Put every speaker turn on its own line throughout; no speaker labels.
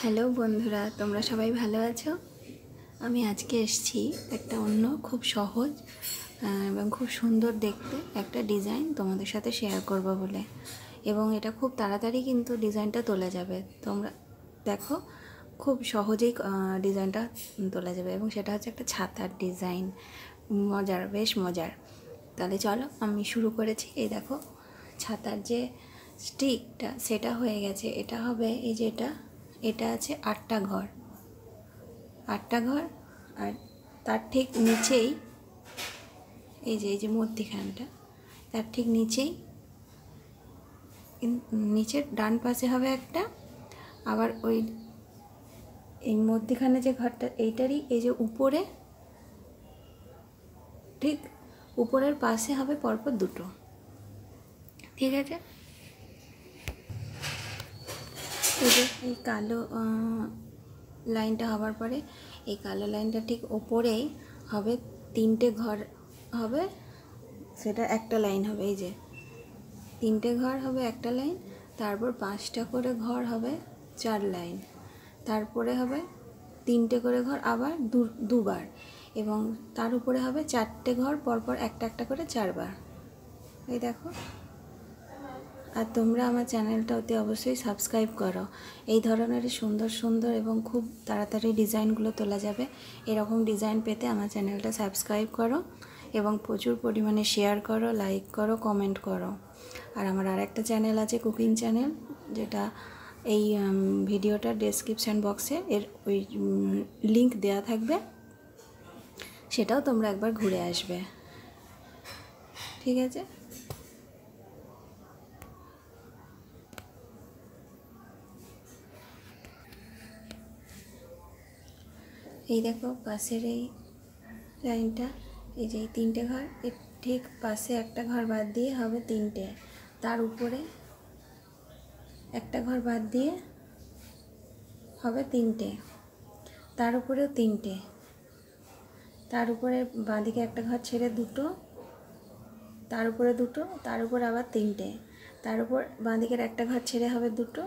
Hello বন্ধুরা, তোমরা সবাই ভালো আছো? আমি আজকে এসেছি একটা অন্য খুব সহজ এবং খুব সুন্দর দেখতে একটা ডিজাইন তোমাদের সাথে শেয়ার করব বলে। এবং এটা খুব তাড়াতাড়ি কিন্তু ডিজাইনটা তোলা যাবে। তোমরা দেখো, খুব সহজেই ডিজাইনটা তোলা যাবে এবং সেটা হচ্ছে একটা ছাতার ডিজাইন। মজার, বেশ মজার। তাহলে চলো আমি শুরু করেছি। এই দেখো, ছাতার যে স্টিকটা সেটা হয়ে গেছে। এটা হবে এই যে এটা আছে 8টা ঘর, 8টা ঘর। আর তার ঠিক নিচেই এই যে মধ্যিখানটা, তার ঠিক নিচেই নিচের ডান পাশে হবে একটা। আবার এই মধ্যিখানে যে ঘরটা, এইটারই এই যে উপরে, ঠিক উপরের পাশে হবে পরপর দুটো। ঠিক আছে, এই কালো লাইনটা হবার পরে এই কালো লাইনটা ঠিক ওপরেই হবে 3টে ঘর হবে। সেটা একটা লাইন হবে, এই যে 3টে ঘর হবে একটা লাইন। তারপর 5টা করে ঘর হবে 4 লাইন। তারপরে হবে 3টে করে ঘর আবার দুবার, এবং তার উপরে হবে 4টে ঘর পরপর একটা একটা করে 4বার। এই দেখো। আর তোমরা আমার চ্যানেলটা অতি অবশ্যই সাবস্ক্রাইব করো। এই ধরনের সুন্দর সুন্দর এবং খুব তাড়াতাড়ি ডিজাইনগুলো তোলা যাবে, এরকম ডিজাইন পেতে আমার চ্যানেলটা সাবস্ক্রাইব করো এবং প্রচুর পরিমাণে শেয়ার করো, লাইক করো, কমেন্ট করো। আর আমার আরেকটা চ্যানেল আছে, কুকিং চ্যানেল, যেটা এই ভিডিওটার ডেসক্রিপশান বক্সে এর ওই লিঙ্ক দেওয়া থাকবে, সেটাও তোমরা একবার ঘুরে আসবে। ঠিক আছে। এই দেখো পাশের এই লাইনটা, এই যে 3টে ঘর, এর ঠিক পাশে একটা ঘর বাদ দিয়ে হবে 3টে। তার উপরে একটা ঘর বাদ দিয়ে হবে 3টে। তার উপরেও 3টে। তার উপরে বাঁদিকে একটা ঘর ছেড়ে দুটো, তার উপরে দুটো, তার উপর আবার 3টে। তার উপর বাঁদিকের একটা ঘর ছেড়ে হবে দুটো,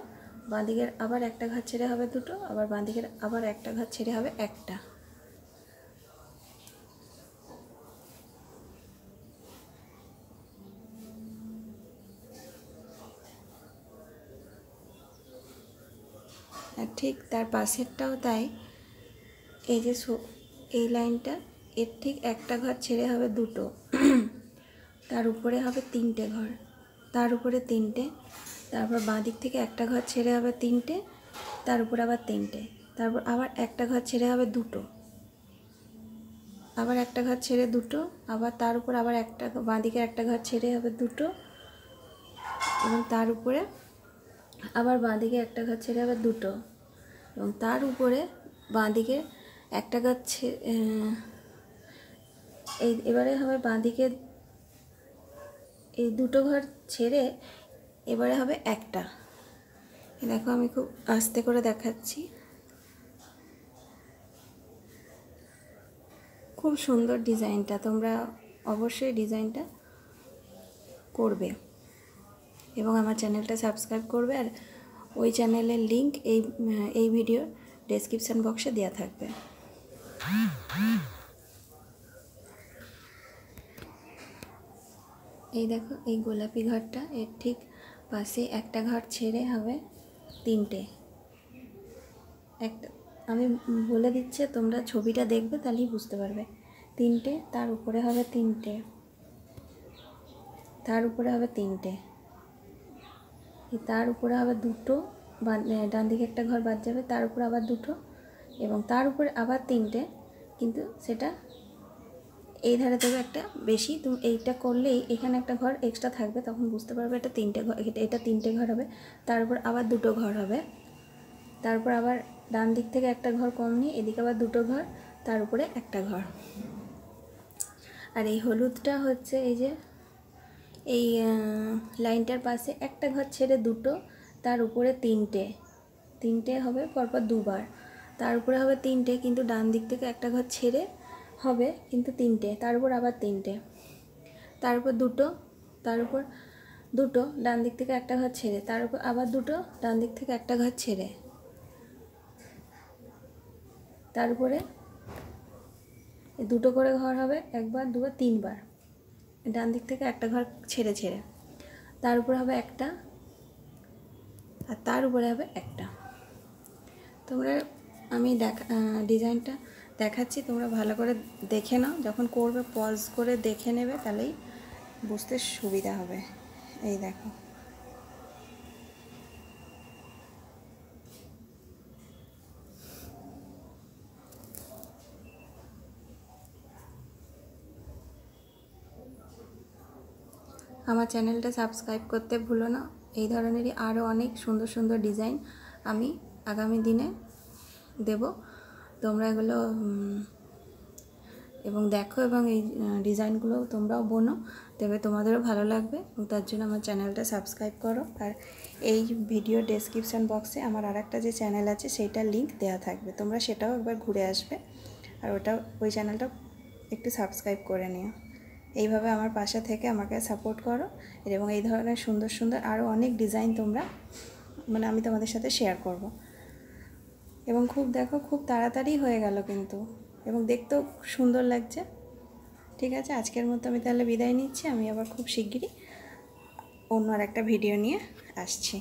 বাঁদিকের আবার একটা ঘর ছেড়ে হবে দুটো, আবার বাঁদিকের আবার একটা ঘর ছেড়ে হবে একটা। আর ঠিক তার পাশেরটাও তাই। এই যে এই লাইনটা, এর ঠিক একটা ঘর ছেড়ে হবে দুটো, তার উপরে হবে 3টে ঘর, তার উপরে 3টে। তারপর বাঁ দিক থেকে একটা ঘর ছেড়ে হবে 3টে, তার উপর আবার 3টে। তারপর আবার একটা ঘর ছেড়ে হবে দুটো, আবার একটা ঘর ছেড়ে দুটো, আবার তার উপর আবার একটা, বাঁ দিকে একটা ঘর ছেড়ে হবে দুটো, এবং তার উপরে আবার বাঁ দিকে একটা ঘর ছেড়ে হবে দুটো, এবং তার উপরে বাঁ দিকে একটা ঘর এবারে হবে বাঁ দিকে এই দুটো ঘর ছেড়ে এবারে হবে একটা। দেখো, আমি খুব আস্তে করে দেখাচ্ছি। খুব সুন্দর ডিজাইনটা, তোমরা অবশ্যই ডিজাইনটা করবে এবং আমার চ্যানেলটা সাবস্ক্রাইব করবে। আর ওই চ্যানেলের লিঙ্ক এই ভিডিওর ডেসক্রিপশান বক্সে দেওয়া থাকবে। এই দেখো, এই গোলাপি ঘরটা, এর ঠিক পাশে একটা ঘর ছেড়ে হবে 3টে। একটা আমি বলে দিচ্ছি, তোমরা ছবিটা দেখবে তাহলেই বুঝতে পারবে। 3টে, তার উপরে হবে 3টে, তার উপরে হবে 3টে, তার উপরে হবে দুটো, ডান দিকে একটা ঘর বাদ যাবে, তার উপরে আবার দুটো, এবং তার উপরে আবার 3টে। কিন্তু সেটা এই ধারে দেবে একটা বেশি। তুমি এইটা করলেই এখানে একটা ঘর এক্সট্রা থাকবে, তখন বুঝতে পারবে এটা 3টে ঘর, এটা 3টে ঘর হবে। তার উপর আবার দুটো ঘর হবে, তারপর আবার ডান দিক থেকে একটা ঘর কম নিয়ে এদিকে আবার দুটো ঘর, তার উপরে একটা ঘর। আর এই হলুদটা হচ্ছে এই যে এই লাইনটার পাশে একটা ঘর ছেড়ে দুটো, তার উপরে 3টে, 3টে হবে পরপর দুবার। তার উপরে হবে 3টে, কিন্তু ডান দিক থেকে একটা ঘর ছেড়ে হবে কিন্তু 3টে, তার উপর আবার 3টে, তার উপর দুটো, তার উপর দুটো, ডান দিক থেকে একটা ঘর ছেড়ে, তার উপর আবার দুটো, ডান দিক থেকে একটা ঘর ছেড়ে। তার উপরে দুটো করে ঘর হবে, একবার দুবার তিনবার, ডান দিক থেকে একটা ঘর ছেড়ে ছেড়ে, তার উপরে হবে একটা, আর তার উপরে হবে একটা। তোমরা আমি ডিজাইনটা দেখাচ্ছি, তোমরা ভালো করে দেখে নাও, যখন করবে পজ করে দেখে নেবে, তাহলেই বুঝতে সুবিধা হবে। এই দেখো, আমার চ্যানেলটা সাবস্ক্রাইব করতে ভুলো না। এই ধরনেরই আরও অনেক সুন্দর সুন্দর ডিজাইন আমি আগামী দিনে দেব, তোমরা এগুলো এবং দেখো, এবং এই ডিজাইনগুলো তোমরাও বোনো, তবে তোমাদেরও ভালো লাগবে, এবং তার জন্য আমার চ্যানেলটা সাবস্ক্রাইব করো। আর এই ভিডিও ডেসক্রিপশান বক্সে আমার আরেকটা যে চ্যানেল আছে সেইটার লিঙ্ক দেওয়া থাকবে, তোমরা সেটাও একবার ঘুরে আসবে, আর ওই চ্যানেলটা একটু সাবস্ক্রাইব করে নিও। এইভাবে আমার পাশে থেকে আমাকে সাপোর্ট করো, এবং এই ধরনের সুন্দর সুন্দর আরও অনেক ডিজাইন তোমরা আমি তোমাদের সাথে শেয়ার করব। এবং দেখো খুব তাড়াতাড়ি হয়ে গেল কিন্তু, এবং দেখতেও সুন্দর লাগছে। ঠিক আছে, আজকের মতো আমি তাহলে বিদায় নিচ্ছি। আমি আবার খুব শিগগিরই অন্য আর একটা ভিডিও নিয়ে আসছি।